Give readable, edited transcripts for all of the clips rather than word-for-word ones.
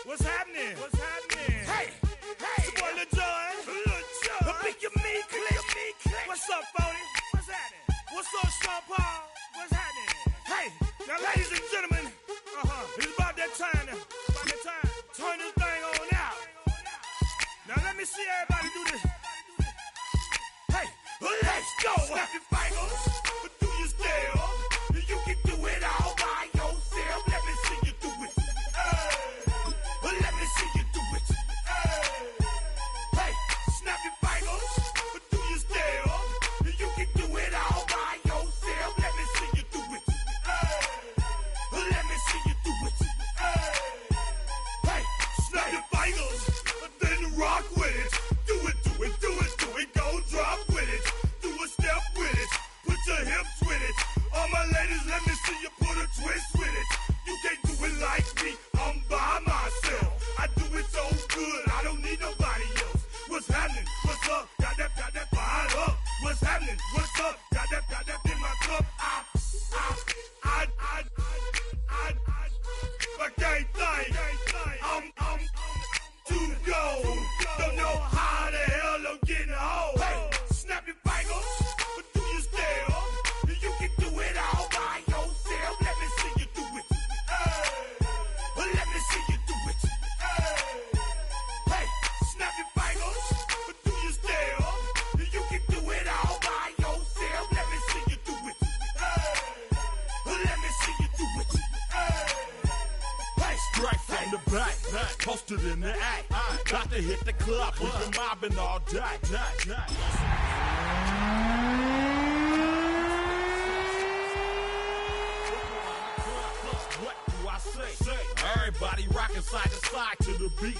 What's happening? What's happening? Hey, it's your boy Lil Jon. Pick your meat click. What's up, Phony? What's happening? What's up, Sean Paul? What's happening? Hey, now ladies and gentlemen, it's about that time now. About that time. Turn this thing on out. Now let me see everybody do this. Hey, let's go. Snap your fingers, but do you still? You can do it all by yourself. Let me see you do it. Let me see you do it. Hey, snap your fingers, but do you still? You can do it all by yourself. Let me see you do it. Let me see you do it. Hey, snap your fingers, but then rock with it. Do it, do it, do it, do it. Go drop with it. Do a step with it. Put your hips with it. All my ladies, let me see you put a twist with it. You can't do it like me. I'm by myself. I do it so good. I don't need nobody else. What's happening? What's up? Got that fired up. What's happening? What's up? Got that in my cup. I can't think. I'm too gold. Don't know how the hell I'm getting home. Hey, snap your fingers, but do you still? You can do it all by yourself. Let me see you do it. Let me see you do it. Hey, snap your fingers, but do you still? You can do it all by yourself. Let me see you do it. Let me see you do it. Hey, Straight from the back, posted in the act. Got to hit the club, we've been mobbing all day. What do I say? Everybody rocking side to side to the beat.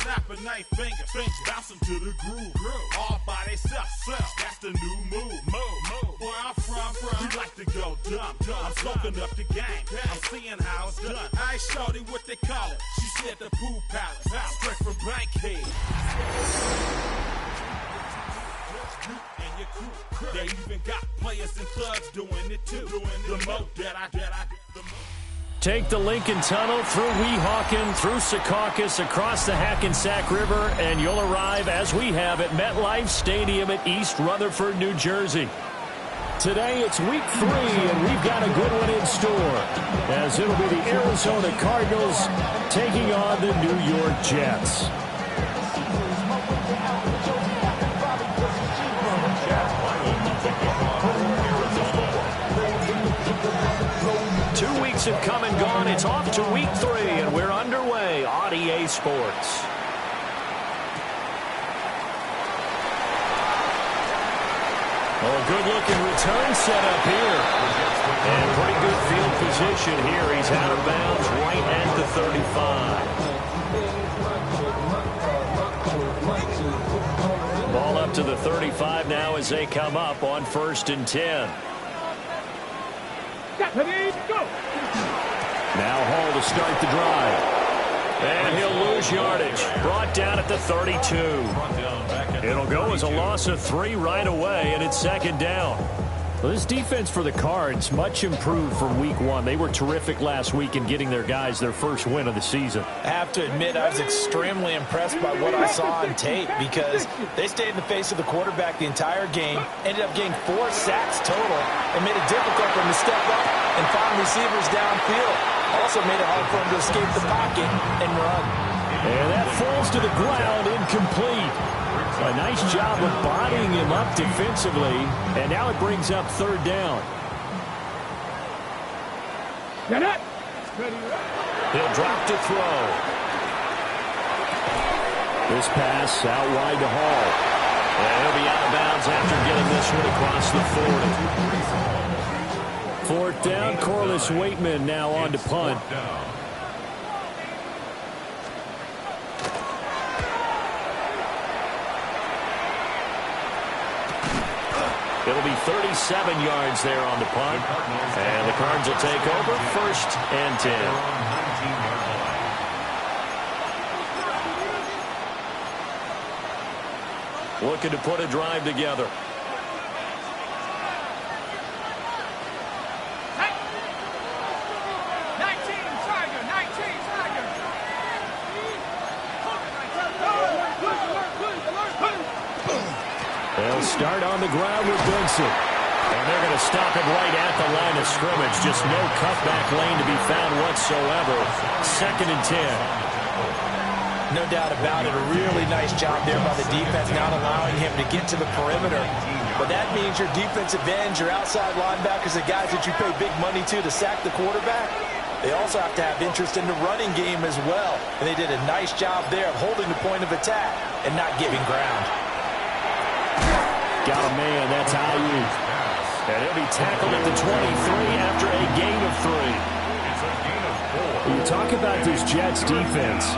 Snapping they fingers, bouncing to the groove. All by themselves, that's the new move. Where I'm from, we like to go dumb. I'm soaking up the game, I'm seeing how it's done. I ain't shorty what they call it. She said the pool palace, straight from Bankhead. They even got players and thugs doing it too. The more that I Take the Lincoln Tunnel through Weehawken, through Secaucus, across the Hackensack River, and you'll arrive, as we have, at MetLife Stadium at East Rutherford, New Jersey. Today it's week 3, and we've got a good one in store, as it'll be the Arizona Cardinals taking on the New York Jets. Have come and gone. It's off to week 3, and we're underway on EA Sports. Oh, good-looking return set up here. And pretty good field position here. He's out of bounds right at the 35. Ball up to the 35 now as they come up on 1st and 10. Go! Now Hall to start the drive. And he'll lose yardage. Brought down at the 32. It'll go as a loss of 3 right away, and it's 2nd down. Well, this defense for the Cards, much improved from week 1. They were terrific last week in getting their guys their first win of the season. I have to admit, I was extremely impressed by what I saw on tape because they stayed in the face of the quarterback the entire game, ended up getting 4 sacks total, and made it difficult for him to step up and find receivers downfield. Also made it hard for him to escape the pocket and run. And that falls to the ground, incomplete. A nice job of bodying him up defensively, and now it brings up 3rd down. He'll drop to throw. This pass out wide to Hall. And he'll be out of bounds after getting this one across the 40. 4th down, Corliss Waitman now on to punt. It'll be 37 yards there on the punt. And the Cards will take over 1st and 10. Looking to put a drive together. start on the ground with Benson. And they're going to stop it right at the line of scrimmage. Just no cutback lane to be found whatsoever. 2nd and 10. No doubt about it. A really nice job there by the defense, not allowing him to get to the perimeter. But that means your defensive ends, your outside linebackers, the guys that you pay big money to sack the quarterback, they also have to have interest in the running game as well. And they did a nice job there of holding the point of attack and not giving ground. Got a man, that's Ayuk. And he'll be tackled at the 23 after a gain of 3. You talk about this Jets defense.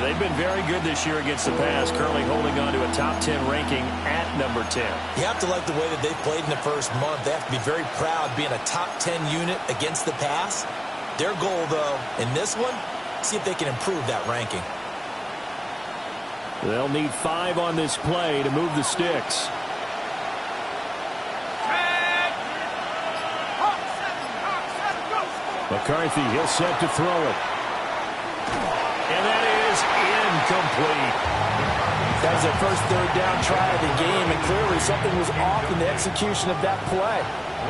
They've been very good this year against the pass, currently holding on to a top 10 ranking at number 10. You have to like the way that they've played in the first month. They have to be very proud being a top 10 unit against the pass. Their goal, though, in this one, see if they can improve that ranking. They'll need 5 on this play to move the sticks. McCarthy, he'll set to throw it. And that is incomplete. That was their first third down try of the game, and clearly something was off in the execution of that play.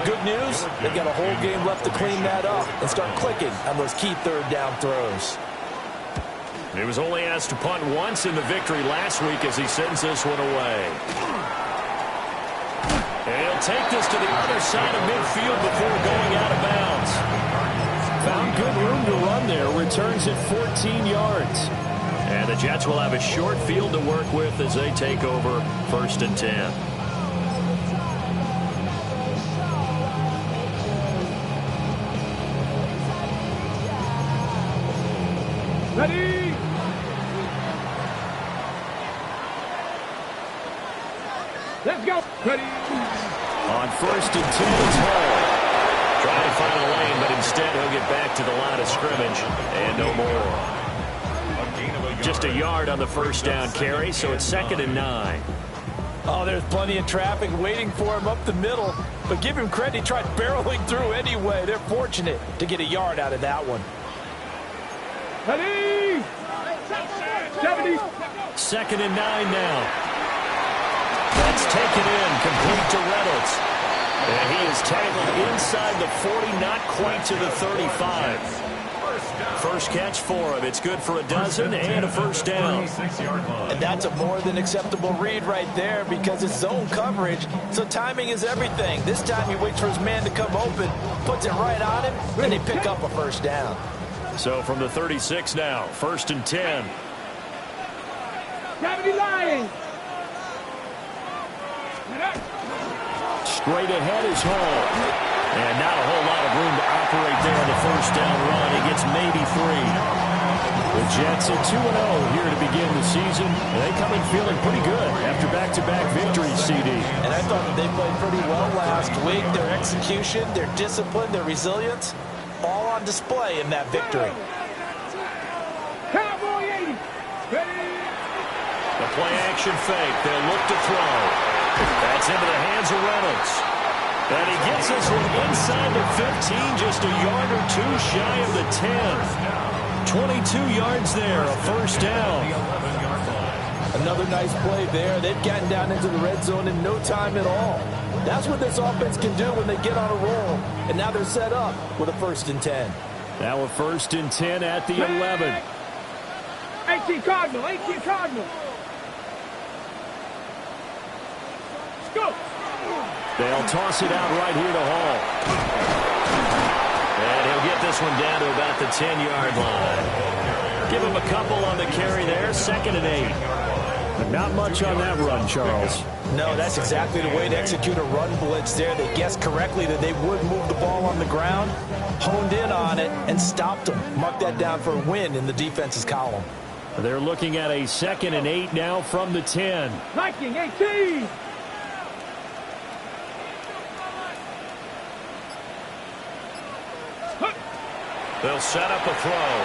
Good news, they've got a whole game left to clean that up and start clicking on those key third down throws. He was only asked to punt once in the victory last week as he sends this one away. And he'll take this to the other side of midfield before going out of bounds. Found good room to run there. Returns at 14 yards. And the Jets will have a short field to work with as they take over 1st and 10. Ready? Let's go. Ready? On 1st and 10, it's Hall. Trying to find a lane, but instead he'll get back to the line of scrimmage and no more. Just a yard on the first down carry, so it's 2nd and 9. Oh, there's plenty of traffic waiting for him up the middle. But give him credit, he tried barreling through anyway. They're fortunate to get a yard out of that one. Ready? 70. 2nd and 9 now. That's taken in, complete to Reynolds. And he is tackled inside the 40, not quite to the 35. First catch for him. It's good for a dozen and a first down. And that's a more than acceptable read right there because it's zone coverage, so timing is everything. This time he waits for his man to come open, puts it right on him, and they pick up a first down. So from the 36 now, 1st and 10. Gravity line. Straight ahead is Hall. And not a whole lot of room to operate there on the first down run. He gets maybe 3. The Jets at 2-0 here to begin the season. They come in feeling pretty good after back-to-back victories, CD. And I thought that they played pretty well last week. Their execution, their discipline, their resilience, all on display in that victory. Cowboy 80. Ready? The play-action fake. They'll look to throw. That's into the hands of Reynolds. And he gets this one inside the 15, just a yard or 2 shy of the 10. 22 yards there, a first down. Another nice play there. They've gotten down into the red zone in no time at all. That's what this offense can do when they get on a roll. And now they're set up with a 1st and 10. Now a 1st and 10 at the 11. 18 Cardinal. 18 Cardinal. Go. They'll toss it out right here to Hall. And he'll get this one down to about the 10-yard line. Give him a couple on the carry there, 2nd and 8. But not much on that run, Charles. No, that's exactly the way to execute a run blitz there. They guessed correctly that they would move the ball on the ground, honed in on it, and stopped them. Mark that down for a win in the defense's column. They're looking at a 2nd and 8 now from the 10. Viking 18. They'll set up a throw.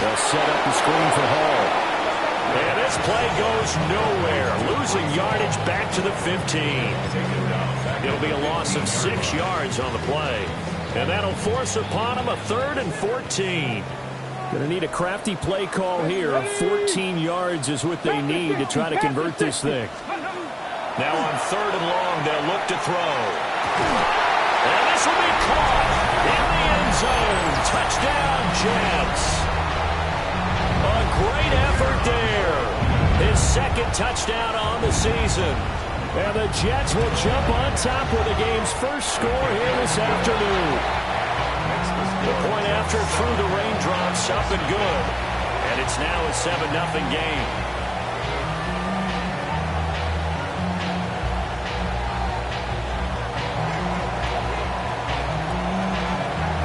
They'll set up the screen for Hall. And this play goes nowhere. Losing yardage back to the 15. It'll be a loss of 6 yards on the play. And that'll force upon him a 3rd and 14. Going to need a crafty play call here. 14 yards is what they need to try to convert this thing. Now on 3rd and long, they'll look to throw. And this will be caught in the end zone. Touchdown, Jets. A great effort there. His 2nd touchdown on the season. And the Jets will jump on top with the game's first score here this afternoon. The point after through the raindrops, up and good. And it's now a 7-0 game.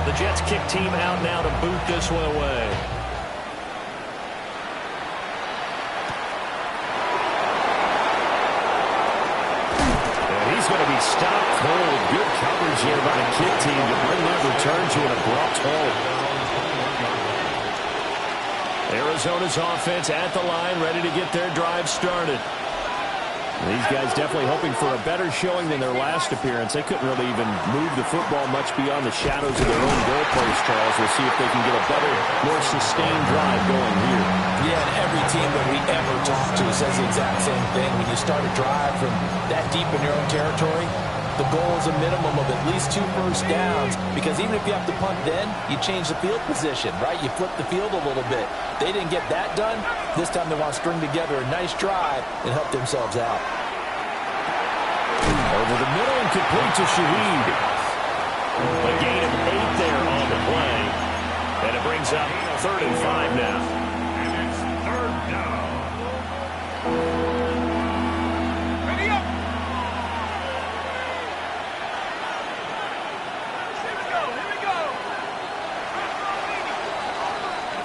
The Jets kick team out now to boot this one away. He's going to be stopped cold. Good coverage here by the kick team to bring that return to an abrupt halt. Arizona's offense at the line, ready to get their drive started. These guys definitely hoping for a better showing than their last appearance. They couldn't really even move the football much beyond the shadows of their own goalpost, Charles. We'll see if they can get a better, more sustained drive going here. Yeah, and every team that we ever talk to says the exact same thing. When you start a drive from that deep in your own territory, the goal is a minimum of at least 2 first downs, because even if you have to punt then, you change the field position, right? You flip the field a little bit. They didn't get that done. This time they want to string together a nice drive and help themselves out. Over the middle and complete to Shaheed. A gain of 8 there on the play. And it brings up 3rd and 5 now. And it's 3rd down. Ready up.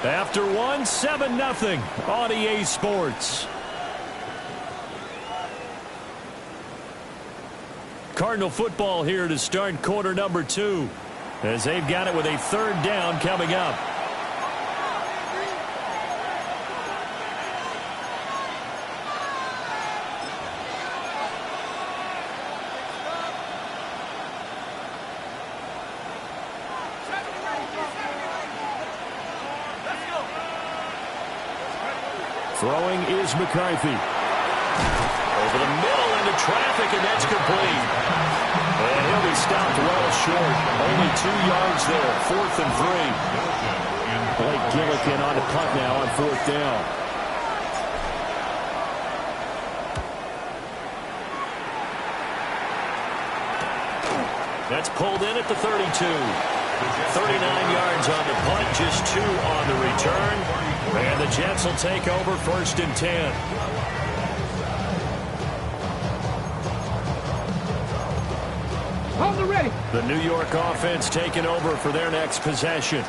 After 1, 7-0 on EA Sports. Cardinal football here to start quarter number 2, as they've got it with a 3rd down coming up. Throwing is McCarthy. Over the middle into traffic, and that's complete. And he'll be stopped well short. Only 2 yards there, 4th and 3. Blake Gillikin on the punt now on 4th down. That's pulled in at the 32. 39 yards on the punt, just 2 on the return. And the Jets will take over 1st and 10. Hold it ready. The New York offense taking over for their next possession.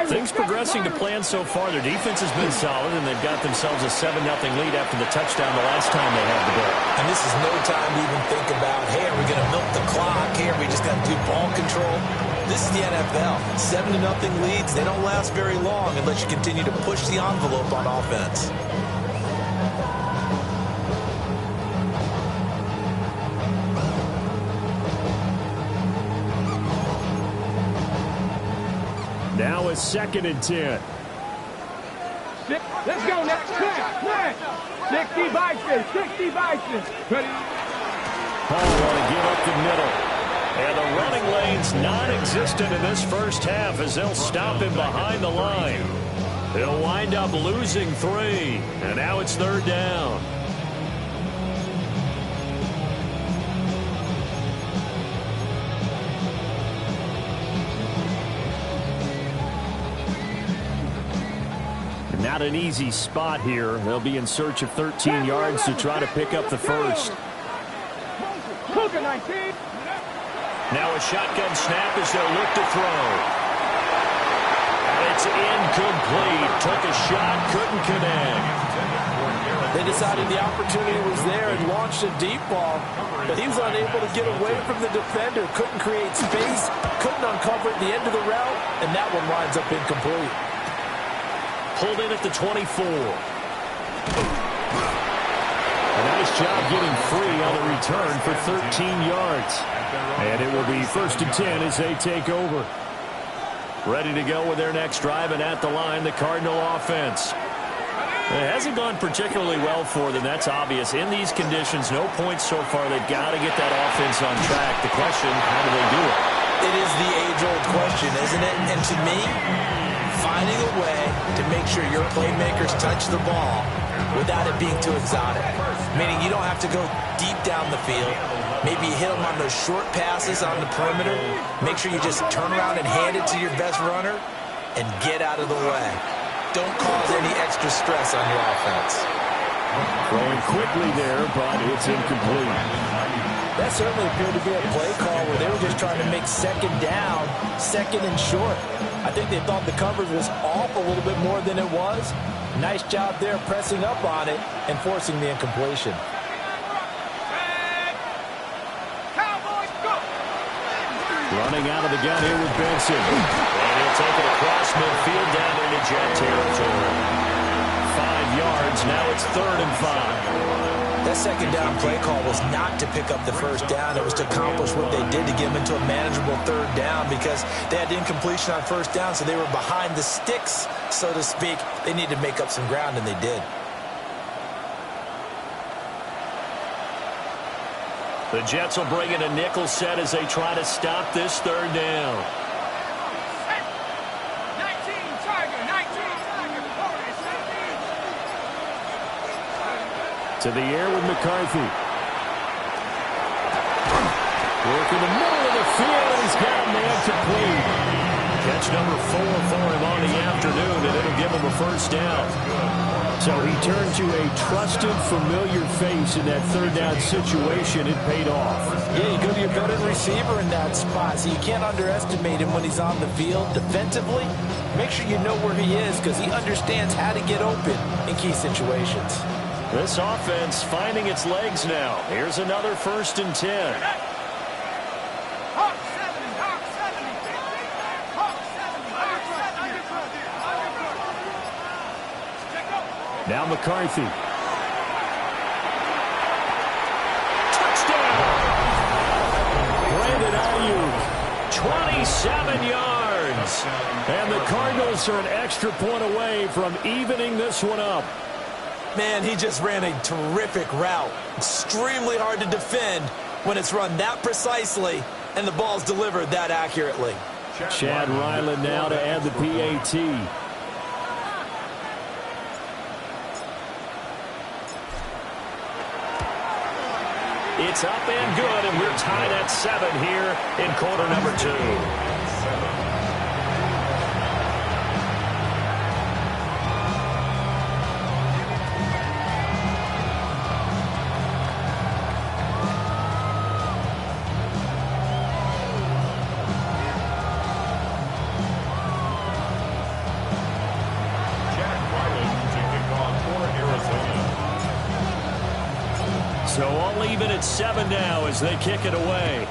Things progressing to plan so far. Their defense has been solid, and they've got themselves a 7-0 lead after the touchdown the last time they had the ball. And this is no time to even think about, hey, are we going to milk the clock? Hey, are we just going to do ball control? This is the NFL. 7-0 leads, they don't last very long unless you continue to push the envelope on offense. Now a 2nd and 10. Let's go next. 60 Bison. 60 Bison. Ready? Paul want to give up the middle. And the running lane's non-existent in this first half as they'll stop him behind the line. He'll wind up losing 3. And now it's 3rd down. Not an easy spot here. They'll be in search of 13 yards to try to pick up the first. Now a shotgun snap as they'll look to throw. And it's incomplete. Took a shot, couldn't connect. They decided the opportunity was there and launched a deep ball, but he was unable to get away from the defender. Couldn't create space, couldn't uncover at the end of the route, and that one winds up incomplete. Pulled in at the 24. A nice job getting free on the return for 13 yards. And it will be 1st and 10 as they take over. Ready to go with their next drive, and at the line, the Cardinal offense. It hasn't gone particularly well for them. That's obvious. In these conditions, no points so far. They've got to get that offense on track. The question, how do they do it? It is the age-old question, isn't it? And to me, finding a way to make sure your playmakers touch the ball without it being too exotic. Meaning you don't have to go deep down the field. Maybe you hit them on those short passes on the perimeter. Make sure you just turn around and hand it to your best runner and get out of the way. Don't cause any extra stress on your offense. Going quickly there, but it's incomplete. That certainly appeared to be a play call where they were just trying to make second down, second and short. I think they thought the coverage was off a little bit more than it was. Nice job there pressing up on it and forcing the incompletion. Running out of the gun here with Benson. And he'll take it across midfield down into jet territory. 5 yards. Now it's 3rd and 5. That second down play call was not to pick up the first down. It was to accomplish what they did to get them into a manageable 3rd down because they had incompletion on first down, so they were behind the sticks, so to speak. They needed to make up some ground, and they did. The Jets will bring in a nickel set as they try to stop this 3rd down. 19, Tiger, 19, Tiger, to the air with McCarthy. Working the middle of the field. He's got a man complete. Catch number 4 for him on the afternoon, and it'll give him a first down. So he turned to a trusted, familiar face in that 3rd down situation. It paid off. Yeah, you go to your veteran receiver in that spot, so you can't underestimate him when he's on the field. Defensively, make sure you know where he is because he understands how to get open in key situations. This offense finding its legs now. Here's another 1st and 10. Now McCarthy. Touchdown! Brandon Ayuk, 27 yards. And the Cardinals are an extra point away from evening this one up. Man, he just ran a terrific route. Extremely hard to defend when it's run that precisely and the ball's delivered that accurately. Chad Ryland now to add the PAT. It's up and good, and we're tied at 7 here in quarter number 2. So all even at 7 now as they kick it away.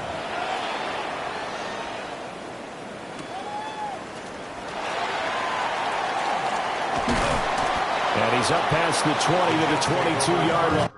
And he's up past the 20 to the 22-yard line.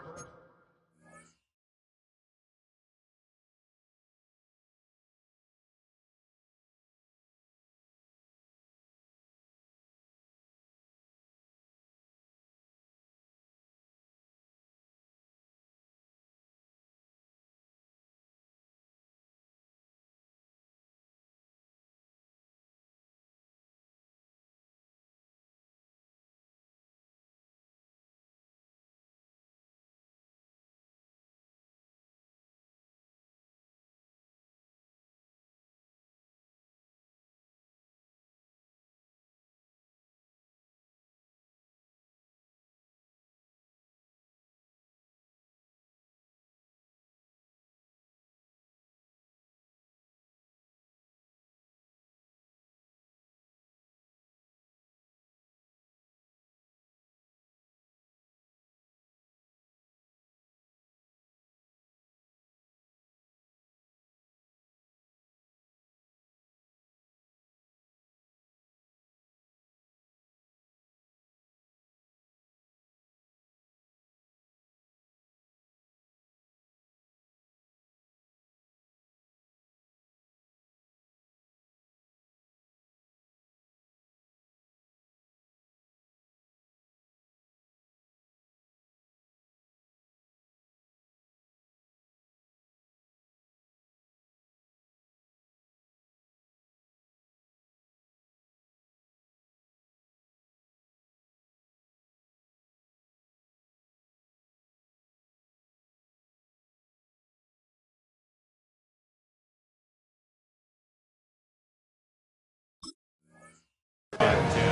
and 10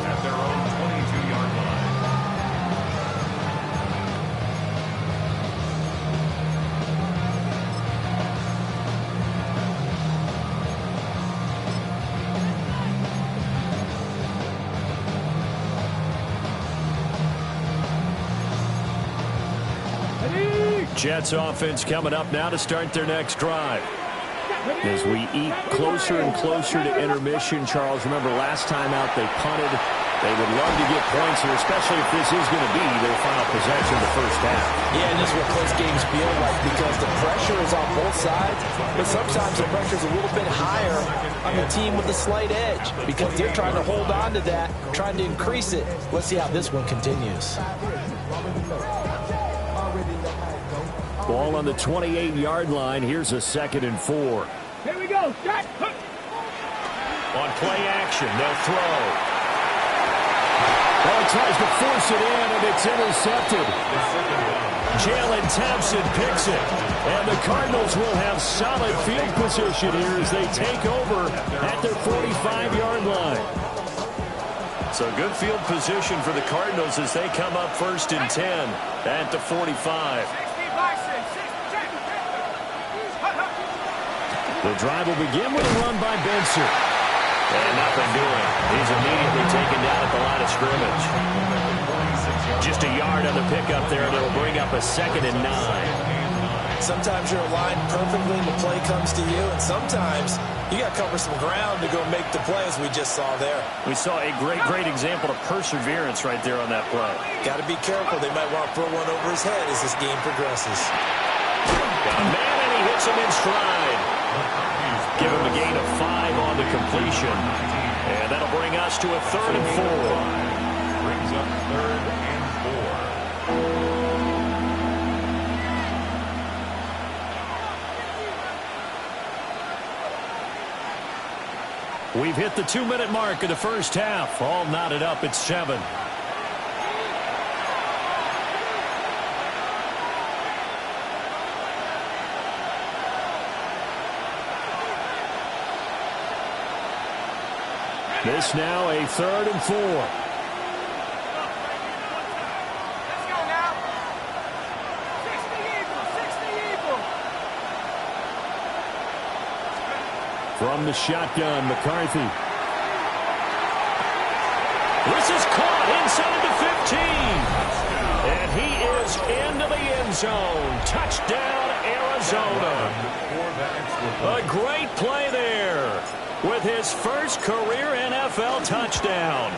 at their own 22-yard line. Jets offense coming up now to start their next drive. As we eat closer and closer to intermission, Charles, remember last time out they punted. They would love to get points here, especially if this is going to be their final possession of the first half. Yeah, and this is what close games feel like because the pressure is on both sides, but sometimes the pressure is a little bit higher on the team with a slight edge because they're trying to hold on to that, trying to increase it. Let's see how this one continues. Ball on the 28-yard line. Here's a 2nd and 4. Here we go. Shot. On play action, they'll throw. Well, he tries to force it in, and it's intercepted. Jalen Thompson picks it. And the Cardinals will have solid field position here as they take over at their 45-yard line. So good field position for the Cardinals as they come up 1st and 10 at the 45. The drive will begin with a run by Benson. And nothing doing. He's immediately taken down at the line of scrimmage. Just a yard on the pickup there, and it'll bring up a 2nd and 9. Sometimes you're aligned perfectly and the play comes to you, and sometimes you got to cover some ground to go make the play, as we just saw there. We saw a great example of perseverance right there on that play. Got to be careful. They might want to throw one over his head as this game progresses. Got a man, and he hits him in stride. Give him a gain of 5 on the completion. And that'll bring us to a 3rd and 4. Brings up 3rd and 4. We've hit the 2-minute mark of the first half. All knotted up at 7. This now a 3rd and 4. Let's go now. 60 Eagles. From the shotgun, McCarthy. This is caught inside the 15. And he is into the end zone. Touchdown, Arizona. A great play there with his first career NFL touchdown.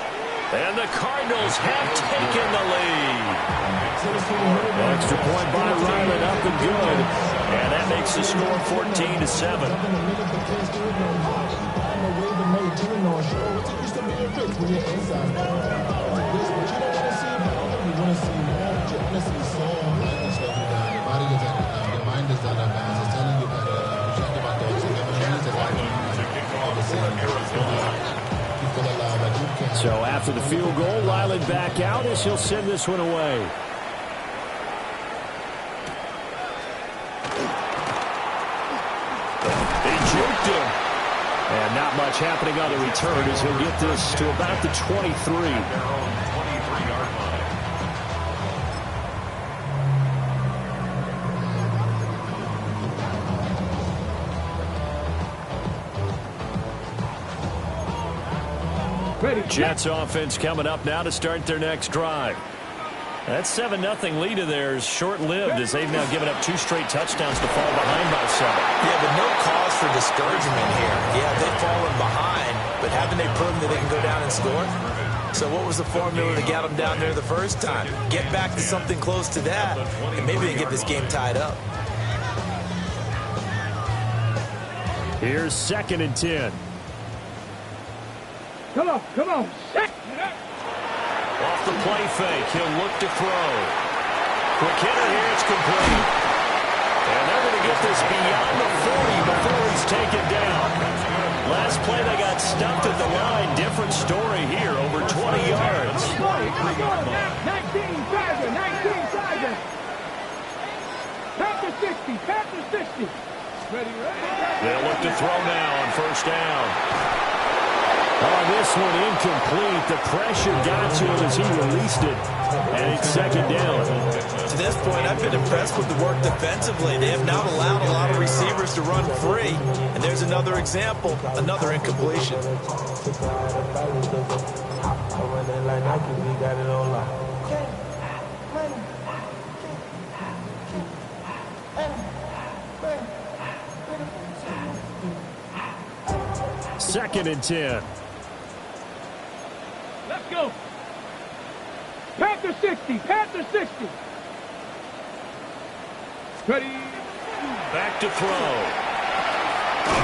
And the Cardinals have taken the lead. Extra point by Ryland, up and good. And that makes the score 14-7. So after the field goal, Ryland back out as he'll send this one away. He juked him. And not much happening on the return as he'll get this to about the 23. Their own 23-yard line. Jets offense coming up now to start their next drive. That 7-0 lead of theirs short-lived as they've now given up 2 straight touchdowns to fall behind by 7. Yeah, but no cause for discouragement here. Yeah, they've fallen behind, but haven't they proven that they can go down and score? So what was the formula to get them down there the first time? Get back to something close to that, and maybe they can get this game tied up. Here's 2nd and 10. Come on. Off the play fake, he'll look to throw. Quick hitter here, it's complete. And they're going to get this beyond the 40 before he's taken down. Last play they got stuffed at the line. Different story here, over 20 yards. 19 Tiger. Panther 60. Ready. They'll look to throw now on 1st down. Oh, this one incomplete. The pressure got to him as he released it. And it's second down. To this point, I've been impressed with the work defensively. They have not allowed a lot of receivers to run free. And there's another example, another incompletion. Second and 10. Let's go. Panther 60. Panther 60. Ready. Back to throw.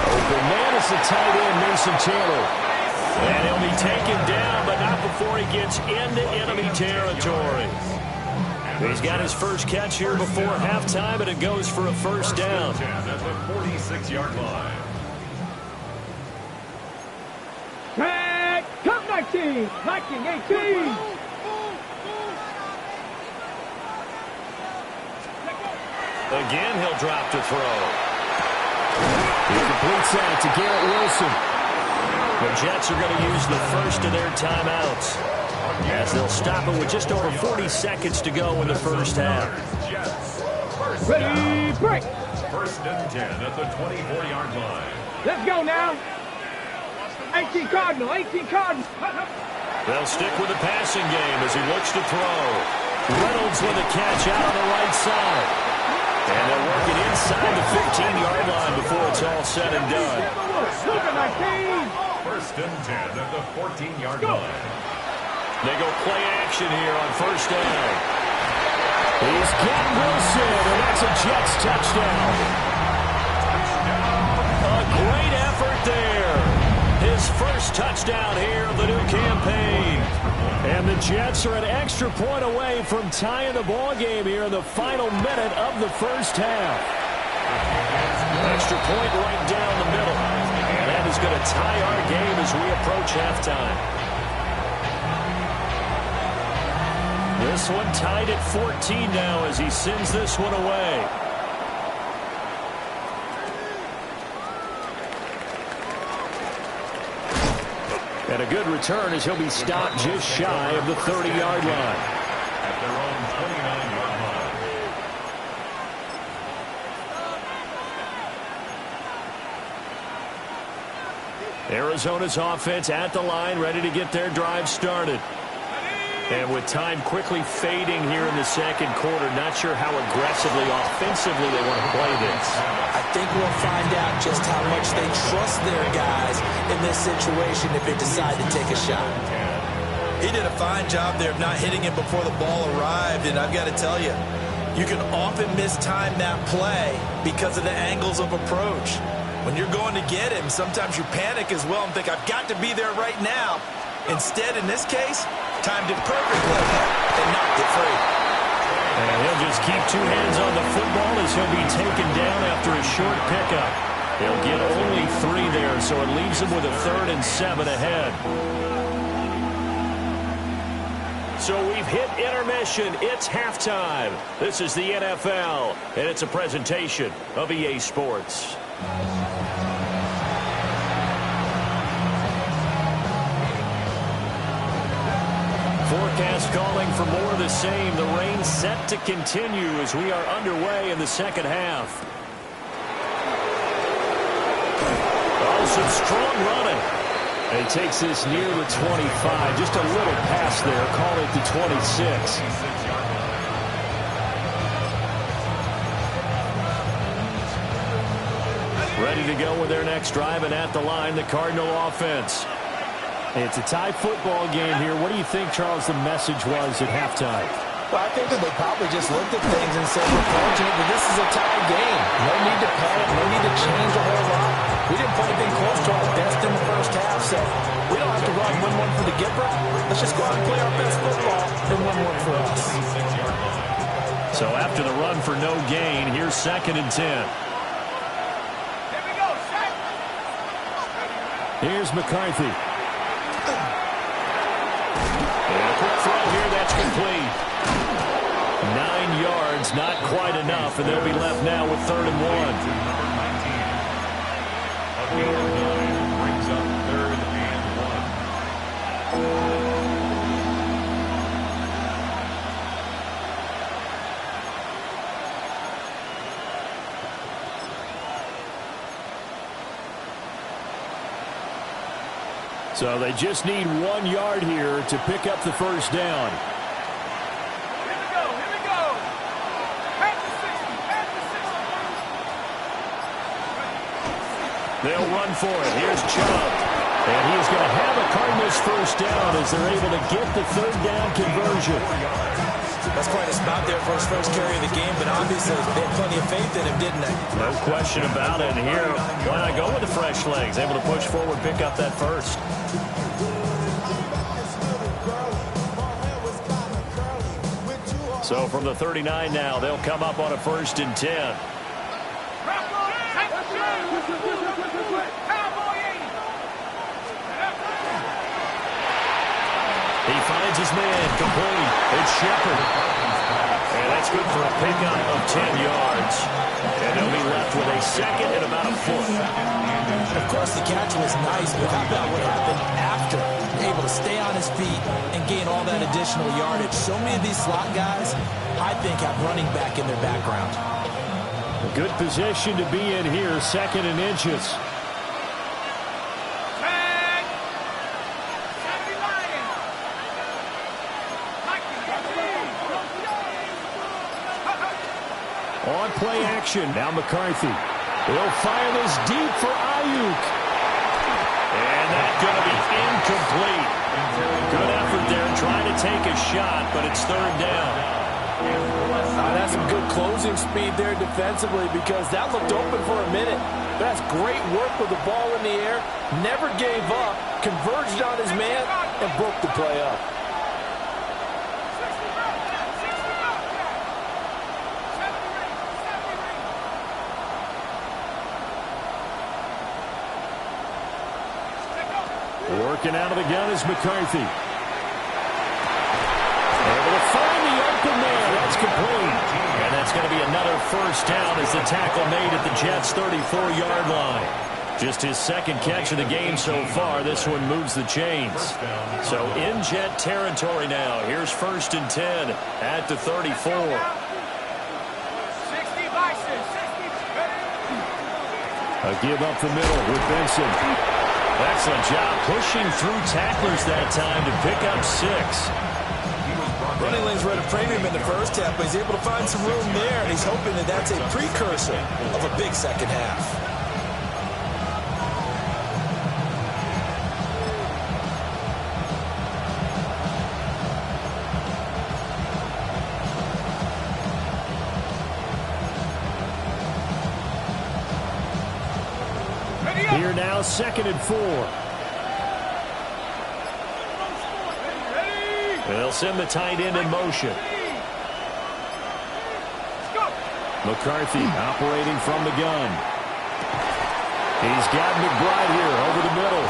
Open man is the tight end, Mason Taylor. And he'll be taken down, but not before he gets into enemy territory. He's got his first catch here before halftime, and it goes for a first down. At the 46-yard line. Tag. Come 19. 19, 18. Again, he'll drop to throw. He completes that to Garrett Wilson. The Jets are going to use the first of their timeouts, as they'll stop it with just over 40 seconds to go in the first half. Ready, break. First and 10 at the 24-yard line. Let's go now. 18 Cardinal, 18 Cardinal. They'll stick with the passing game as he looks to throw. Reynolds with a catch out on the right side. And they're working inside the 15-yard line before it's all said and done. First and 10 at the 14-yard line. They go play action here on first down. He's got Wilson, and that's a Jets touchdown. A great effort there. His first touchdown here of the new campaign. And the Jets are an extra point away from tying the ball game here in the final minute of the first half. Extra point right down the middle. And that is going to tie our game as we approach halftime. This one tied at 14 now as he sends this one away. And a good return as he'll be stopped just shy of the 30-yard line. At their own 29-yard line. Arizona's offense at the line, ready to get their drive started. And with time quickly fading here in the second quarter, not sure how aggressively, offensively they want to play this. I think we'll find out just how much they trust their guys in this situation if they decide to take a shot. He did a fine job there of not hitting it before the ball arrived, and I've got to tell you, you can often mistime that play because of the angles of approach. When you're going to get him, sometimes you panic as well and think, I've got to be there right now. Instead, in this case, timed it perfectly and knocked it free. And he'll just keep two hands on the football as he'll be taken down after a short pickup. He'll get only 3 there, so it leaves him with a 3rd and 7 ahead. So we've hit intermission. It's halftime. This is the NFL, and it's a presentation of EA Sports. Forecast calling for more of the same. The rain set to continue as we are underway in the second half. Oh, some strong running. And he takes this near the 25. Just a little pass there. Call it the 26. Ready to go with their next drive, and at the line, the Cardinal offense. It's a tie football game here. What do you think, Charles, the message was at halftime? Well, I think that they probably just looked at things and said, we're fortunate that this is a tie game. No need to panic, no need to change a whole lot. We didn't play anything close to our best in the first half, so we don't have to run 1-1 for the Gipper. Let's just go out and play our best football and 1-1 for us. So after the run for no gain, here's 2nd and 10. Here's McCarthy. And a quick throw here, that's complete. 9 yards, not quite enough, and they'll be left now with 3rd and 1. Brings up 3rd and 1. So they just need 1 yard here to pick up the first down. They'll run for it. Here's Chubb. And he is going to have a Cardinals first down as they're able to get the third down conversion. That's quite a spot there for his first carry of the game, but obviously they had plenty of faith in him, didn't they? No question about it. And here, why not go with the fresh legs? Able to push forward, pick up that first. So from the 39 now, they'll come up on a 1st and 10. He finds his man, complete. It's Shepard. And that's good for a pickup of 10 yards. And they'll be left with a second and about a foot. Of course, the catch was nice, but how about what happened after? Able to stay on his feet and gain all that additional yardage. So many of these slot guys, I think, have running back in their background. A good position to be in here, 2nd and inches. On play action, now McCarthy. He'll fire this deep for Ayuk. And that's going to be incomplete. Good effort there trying to take a shot, but it's 3rd down. That's some good closing speed there defensively because that looked open for a minute. That's great work with the ball in the air. Never gave up, converged on his man, and broke the play up. Working out of the gun is McCarthy. Able to find the open man. That's complete. And that's going to be another first down as the tackle made at the Jets' 34-yard line. Just his 2nd catch of the game so far. This one moves the chains. So in Jet territory now. Here's 1st and 10 at the 34. A give up the middle with Benson. Excellent job pushing through tacklers that time to pick up 6. Running lanes were at a premium in the first half, but he's able to find some room there, and he's hoping that that's a precursor of a big second half. Here now, 2nd and 4. They'll send the tight end in motion. McCarthy operating from the gun. He's got McBride here over the middle.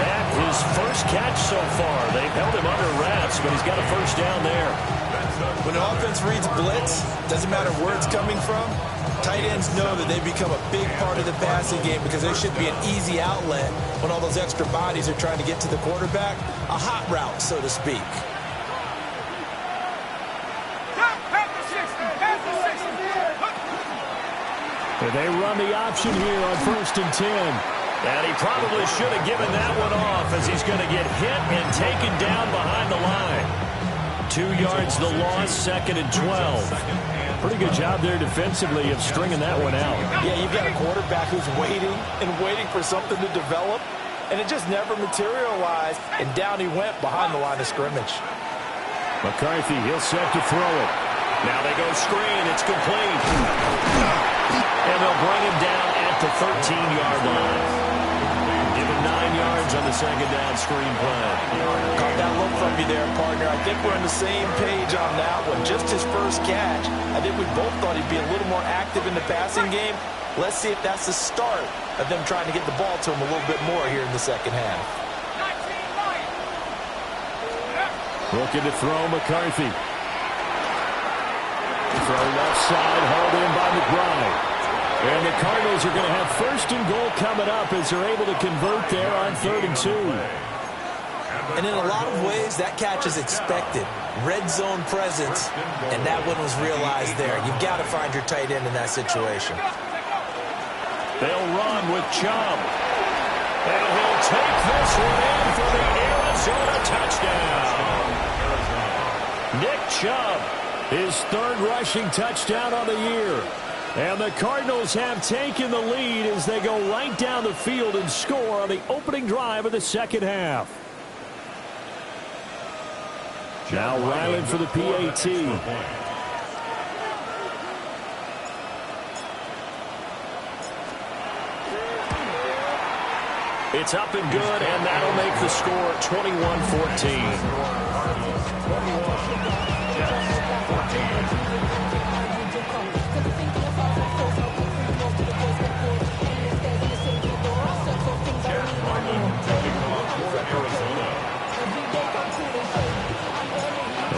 That his first catch so far. They've held him under wraps, but he's got a first down there. When the offense reads blitz, doesn't matter where it's coming from, tight ends know that they become a big part of the passing game because they should be an easy outlet when all those extra bodies are trying to get to the quarterback. A hot route, so to speak. They run the option here on 1st and 10. And he probably should have given that one off as he's going to get hit and taken down behind the line. 2 yards the loss, 2nd and 12. Pretty good job there defensively of stringing that one out. Yeah, you've got a quarterback who's waiting and waiting for something to develop, and it just never materialized, and down he went behind the line of scrimmage. McCarthy, he'll set to throw it. Now they go screen. It's complete. And they'll bring him down at the 13-yard line. Give him 9 yards on the 2nd down screen play. Caught that look from you there, partner. I think we're on the same page on that one. Just his first catch. I think we both thought he'd be a little more active in the passing game. Let's see if that's the start of them trying to get the ball to him a little bit more here in the second half. Looking to throw McCarthy. Throw left side, hauled in by McBride. And the Cardinals are going to have 1st and goal coming up as they're able to convert there on 3rd and 2. And in a lot of ways, that catch is expected. Red zone presence, and that one was realized there. You've got to find your tight end in that situation. They'll run with Chubb. And he'll take this one in for the Arizona touchdown. Nick Chubb, his third rushing touchdown on the year. And the Cardinals have taken the lead as they go right down the field and score on the opening drive of the second half. Now Ryland for the PAT. It's up and good, and that'll make the score 21-14.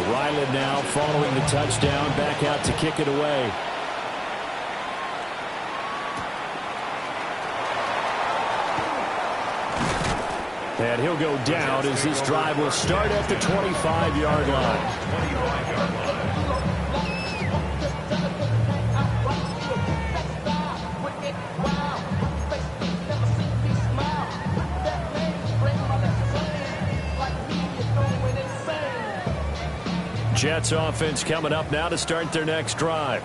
Ryland now following the touchdown, back out to kick it away. And he'll go down as this drive will start at the 25-yard line. Jets offense coming up now to start their next drive.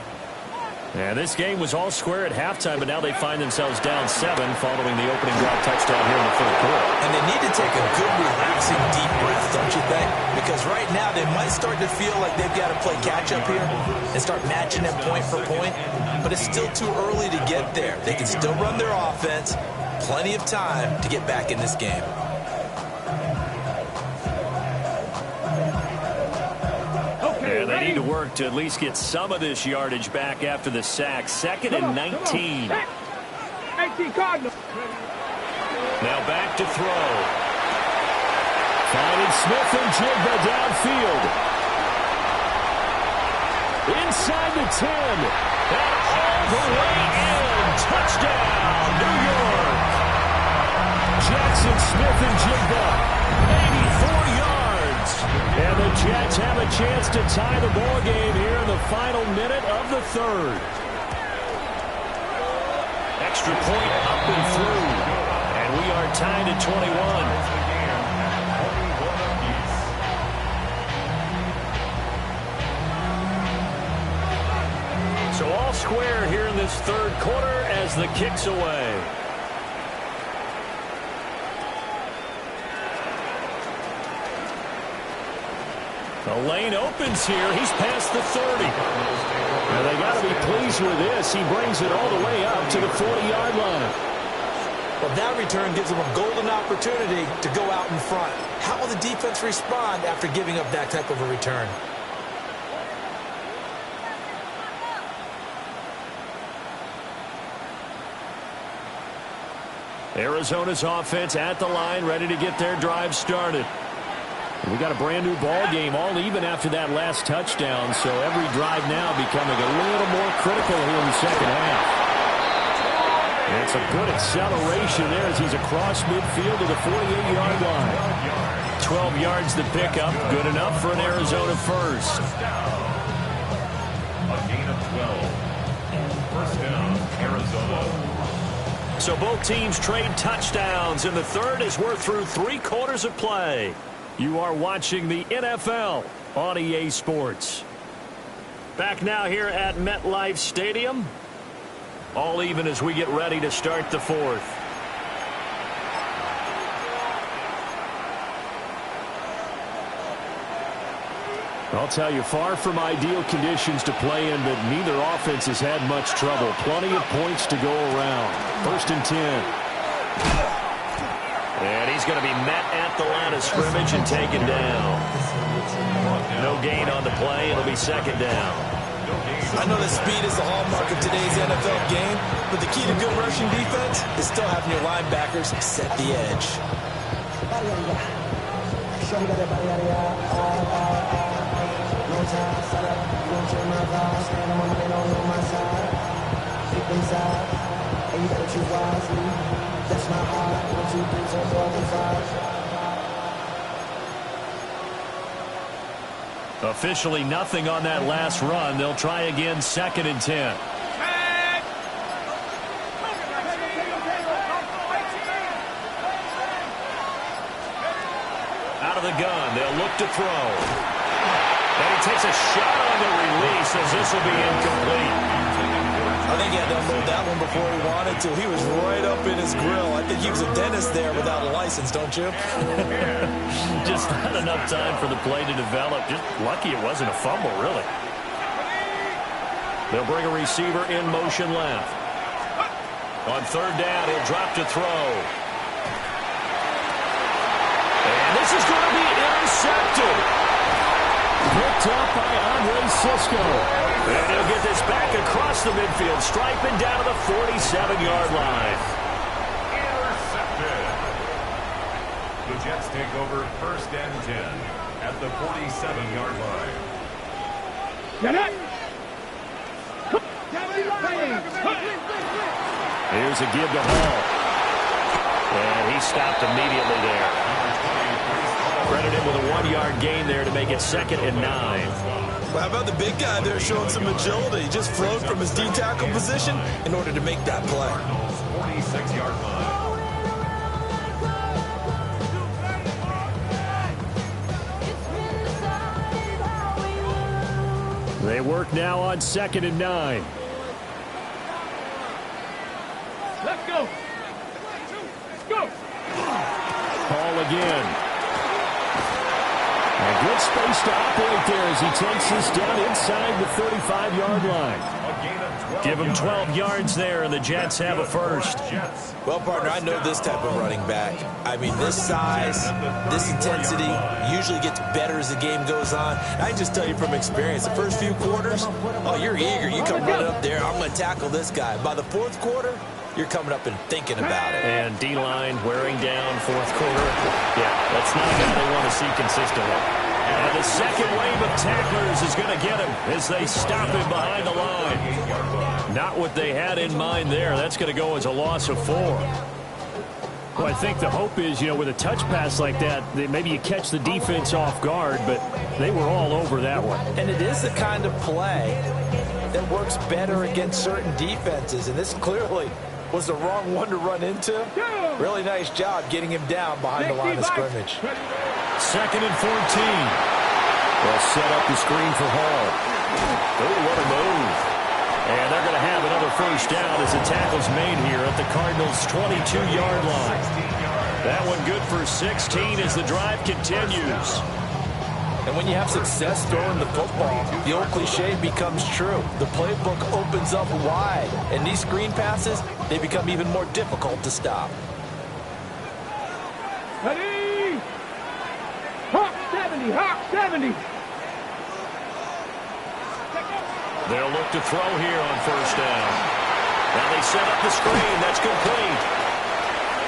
And this game was all square at halftime, but now they find themselves down 7 following the opening drive touchdown here in the third quarter. And they need to take a good, relaxing, deep breath, don't you think? Because right now they might start to feel like they've got to play catch-up here and start matching it point for point. But it's still too early to get there. They can still run their offense. Plenty of time to get back in this game. And they need to work to at least get some of this yardage back after the sack. 2nd and 19. 18 Cardinals. Now back to throw. Finding Smith and Jigba downfield. Inside the 10. And all the way in. Touchdown, New York. Jackson, Smith, and Jigba. 84 yards. And the Jets have a chance to tie the ball game here in the final minute of the third. Extra point up and through. And we are tied at 21. So all square here in this third quarter as the kick's away. The lane opens here. He's past the 30. And they got to be pleased with this. He brings it all the way up to the 40-yard line. Well, that return gives them a golden opportunity to go out in front. How will the defense respond after giving up that type of a return? Arizona's offense at the line, ready to get their drive started. We got a brand new ball game, all even after that last touchdown, so every drive now becoming a little more critical here in the second half. And it's a good acceleration there as he's across midfield to the 48-yard line. 12 yards to pick up, good enough for an Arizona first. A gain of 12. First down, Arizona. So both teams trade touchdowns in the third as we're through 3 quarters of play. You are watching the NFL on EA Sports. Back now here at MetLife Stadium. All even as we get ready to start the fourth. I'll tell you, far from ideal conditions to play in, but neither offense has had much trouble. Plenty of points to go around. 1st and 10. And he's going to be met at the line of scrimmage and taken down. No gain on the play. It'll be 2nd down. I know that speed is the hallmark of today's NFL game, but the key to good rushing defense is still having your linebackers set the edge. Officially nothing on that last run. They'll try again, 2nd and 10. the gun. They'll look to throw. And he takes a shot on the release as this will be incomplete. I think he had to unload that one before he wanted to. He was right up in his grill. I think he was a dentist there without a license, don't you? Just not enough time for the play to develop. Just lucky it wasn't a fumble, really. They'll bring a receiver in motion left. On third down, he'll drop to throw. And this is going to be intercepted. Picked up by Andre Sisco. And he'll get this back across the midfield stripe and down to the 47-yard line. Intercepted. The Jets take over 1st and 10 at the 47-yard line. Get it. Here's a give to Hall. And he stopped immediately there. Credit him with a 1-yard gain there to make it 2nd and 9. Well, how about the big guy there showing some agility? He just flowed from his D-tackle position in order to make that play. 46-yard line. They work now on 2nd and 9. Let's go. Let's go. Ball again. A good space to operate there as he takes this down inside the 35-yard line. Give him 12 yards there, and the Jets have a first. Well, partner, I know this type of running back. I mean, this size, this intensity usually gets better as the game goes on. I can just tell you from experience, the first few quarters, oh, you're eager. You come running up there, I'm going to tackle this guy. By the 4th quarter, you're coming up and thinking about it. And D-line wearing down 4th quarter. Yeah, that's not a guy they want to see consistently. And the second wave of tacklers is going to get him as they stop him behind the line. Not what they had in mind there. That's going to go as a loss of 4. Well, I think the hope is, with a touch pass like that, maybe you catch the defense off guard, but they were all over that one. And it is the kind of play that works better against certain defenses, and this clearly was the wrong one to run into. Really nice job getting him down behind the line of scrimmage. 2nd and 14. They'll set up the screen for Hall. Oh, what a move. And they're going to have another first down as the tackle's made here at the Cardinals' 22-yard line. That one good for 16 as the drive continues. And when you have success throwing the football, the old cliche becomes true. The playbook opens up wide, and these screen passes, they become even more difficult to stop. Ready? Hawk 70, Hawk 70. They'll look to throw here on first down. Now they set up the screen. That's complete.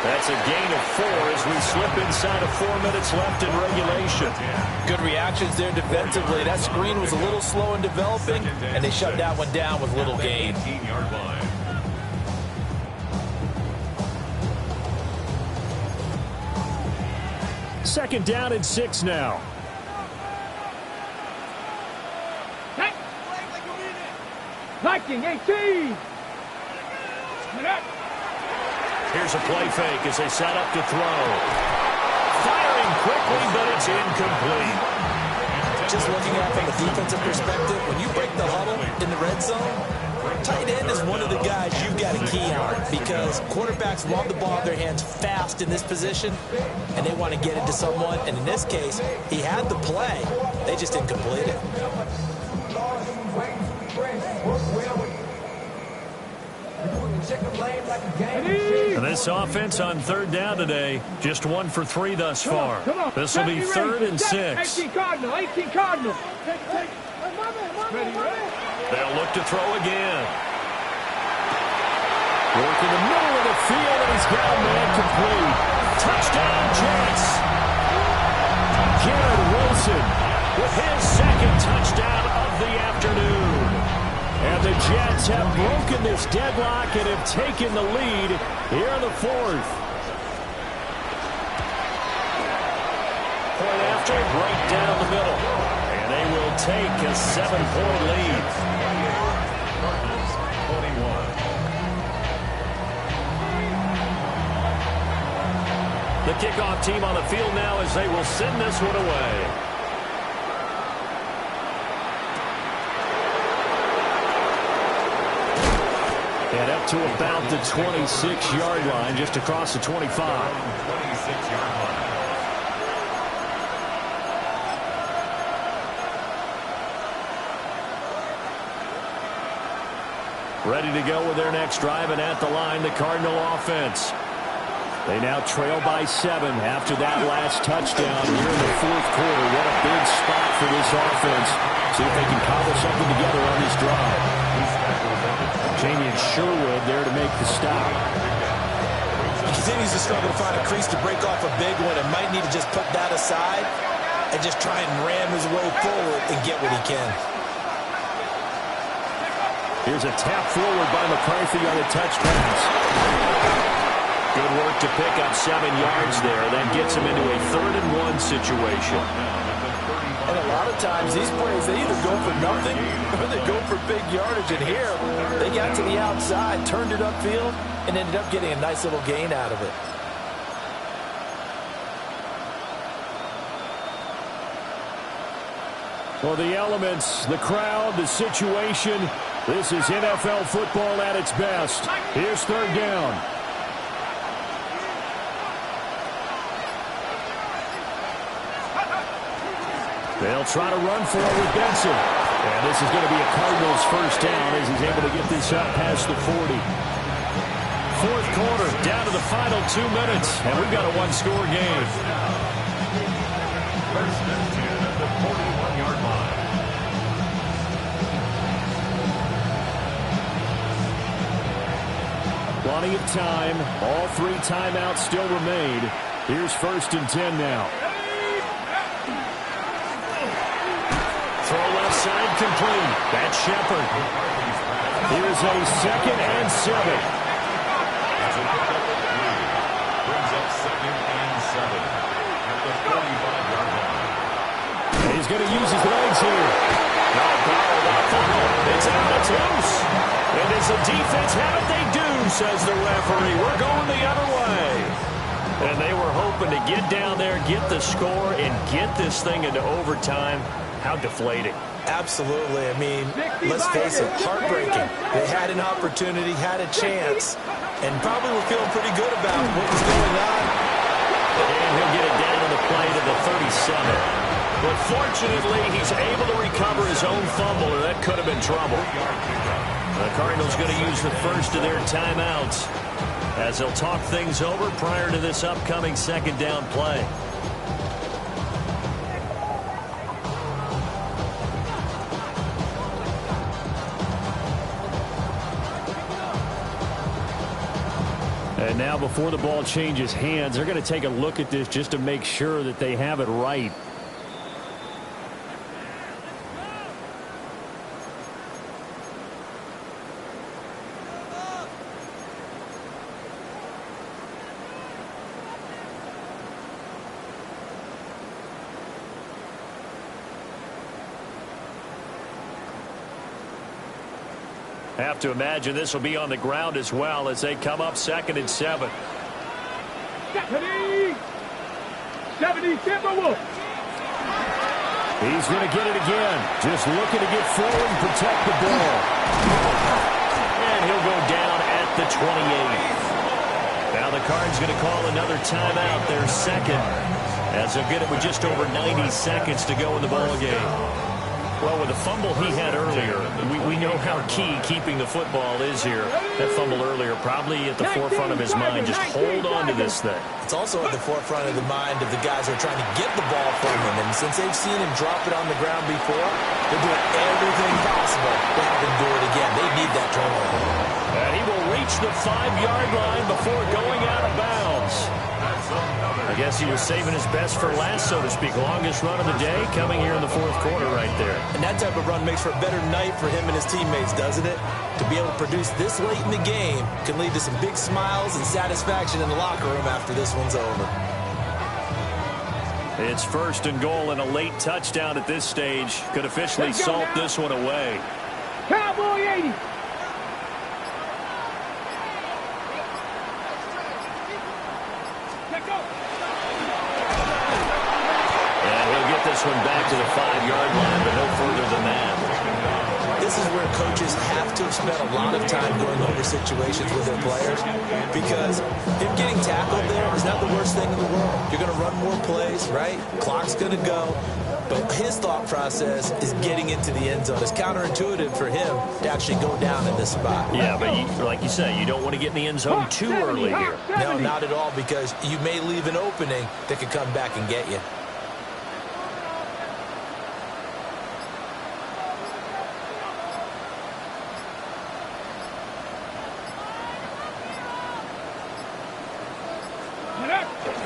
That's a gain of 4 as we slip inside of 4 minutes left in regulation. Good reactions there defensively. That screen was a little slow in developing, and they shut that one down with little gain. 18-yard line. Second down and 6 now. 19, 18. Here's a play fake as they set up to throw. Firing quickly, but it's incomplete. Just looking at it from a defensive perspective, when you break the huddle in the red zone, tight end is one of the guys you've got to key on because quarterbacks want the ball in their hands fast in this position, and they want to get it to someone. And in this case, he had the play. They just didn't complete it. And this offense on third down today, just 1 for 3 thus far. This will be 3rd and 6. 18 Cardinal, 18 Cardinal. They'll look to throw again. Work in the middle of the field, and he's got a man complete. Touchdown, Jets. Garrett Wilson with his 2nd touchdown of the afternoon. And the Jets have broken this deadlock and have taken the lead here in the 4th. Point after, right down the middle. And they will take a 7-point lead. Cardinals 21. The kickoff team on the field now as they will send this one away. And up to about the 26-yard line, just across the 25. 26-yard line. Ready to go with their next drive, and at the line, the Cardinal offense. They now trail by 7 after that last touchdown here in the fourth quarter. What a big spot for this offense. See if they can cobble something together on this drive. Jamian Sherwood there to make the stop. He continues to struggle to find a crease to break off a big one and might need to just put that aside and just try and ram his way forward and get what he can. Here's a tap forward by McCarthy on the touch pass. Good work to pick up 7 yards there. That gets him into a 3rd-and-1 situation. And a lot of times these plays, they either go for nothing or they go for big yardage. And here, they got to the outside, turned it upfield, and ended up getting a nice little gain out of it. Well, the elements, the crowd, the situation, this is NFL football at its best. Here's 3rd down. They'll try to run for it with Benson. And this is going to be a Cardinals first down as he's able to get this out past the 40. Fourth quarter, down to the final 2 minutes, and we've got a 1-score game. First and 10 at the 41-yard line. Plenty of time. All 3 timeouts still remain. Here's 1st and 10 now. Throw left side complete. That's Shepard. Here's a 2nd and 7. That's a pick up of 3. Brings up 2nd and 7 at the 45-yard line. He's going to use his legs here. It's out. It's loose. And does the defense have it? They do, says the referee. We're going the other way. And they were hoping to get down there, get the score, and get this thing into overtime. How deflating. Absolutely. I mean, let's face it, heartbreaking. They had an opportunity, had a chance, and probably were feeling pretty good about what was going on. And he'll get it down to the play to the 37. But fortunately, he's able to recover his own fumble, or that could have been trouble. The Cardinals going to use the first of their timeouts as they'll talk things over prior to this upcoming 2nd down play. And now before the ball changes hands, they're going to take a look at this just to make sure that they have it right. Have to imagine this will be on the ground as well as they come up 2nd and 7. 70 Timberwolves. He's going to get it again. Just looking to get forward and protect the ball. And he'll go down at the 28. Now the Cards going to call another timeout, their 2nd, as they'll get it with just over 90 seconds to go in the ball game. Well, with the fumble he had earlier, we know how key keeping the football is here. That fumble earlier probably at the forefront of his mind. Just hold on to this thing. It's also at the forefront of the mind of the guys who are trying to get the ball from him. And since they've seen him drop it on the ground before, they're doing everything possible to have him do it again. They need that turnover. And he will reach the 5-yard line before going out of bounds. I guess he was saving his best for last, so to speak. Longest run of the day coming here in the fourth quarter right there. And that type of run makes for a better night for him and his teammates, doesn't it? To be able to produce this late in the game can lead to some big smiles and satisfaction in the locker room after this one's over. It's 1st and goal, and a late touchdown at this stage could officially salt this one away. Cowboy 80. Let's go. have spent a lot of time going over situations with their players because him getting tackled there is not the worst thing in the world. You're going to run more plays, right? Clock's going to go. But his thought process is getting into the end zone. It's counterintuitive for him to actually go down in this spot. Yeah, but like you say, you don't want to get in the end zone too early here. No, not at all, because you may leave an opening that could come back and get you.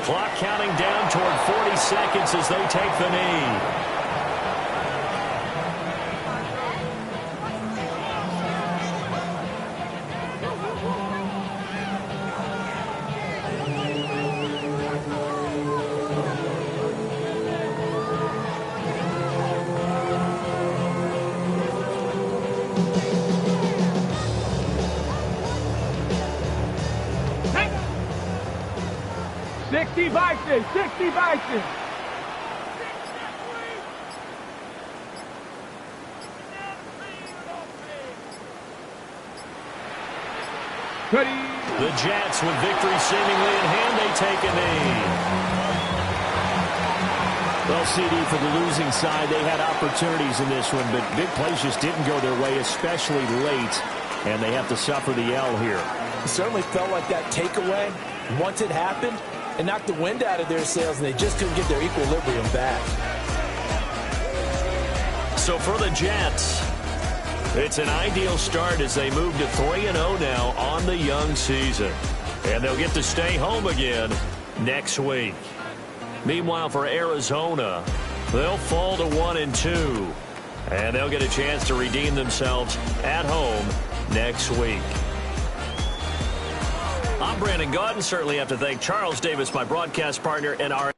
Clock counting down toward 40 seconds as they take the knee. Vikings, 60 Vikings. The Jets, with victory seemingly in hand, they take a knee. Well, CD, for the losing side, they had opportunities in this one, but big plays just didn't go their way, especially late, and they have to suffer the L here. It certainly felt like that takeaway, once it happened, and knocked the wind out of their sails, and they just couldn't get their equilibrium back. So for the Jets, it's an ideal start as they move to 3-0 now on the young season. And they'll get to stay home again next week. Meanwhile, for Arizona, they'll fall to 1-2. And they'll get a chance to redeem themselves at home next week. I'm Brandon Gaudin. Certainly have to thank Charles Davis, my broadcast partner, and our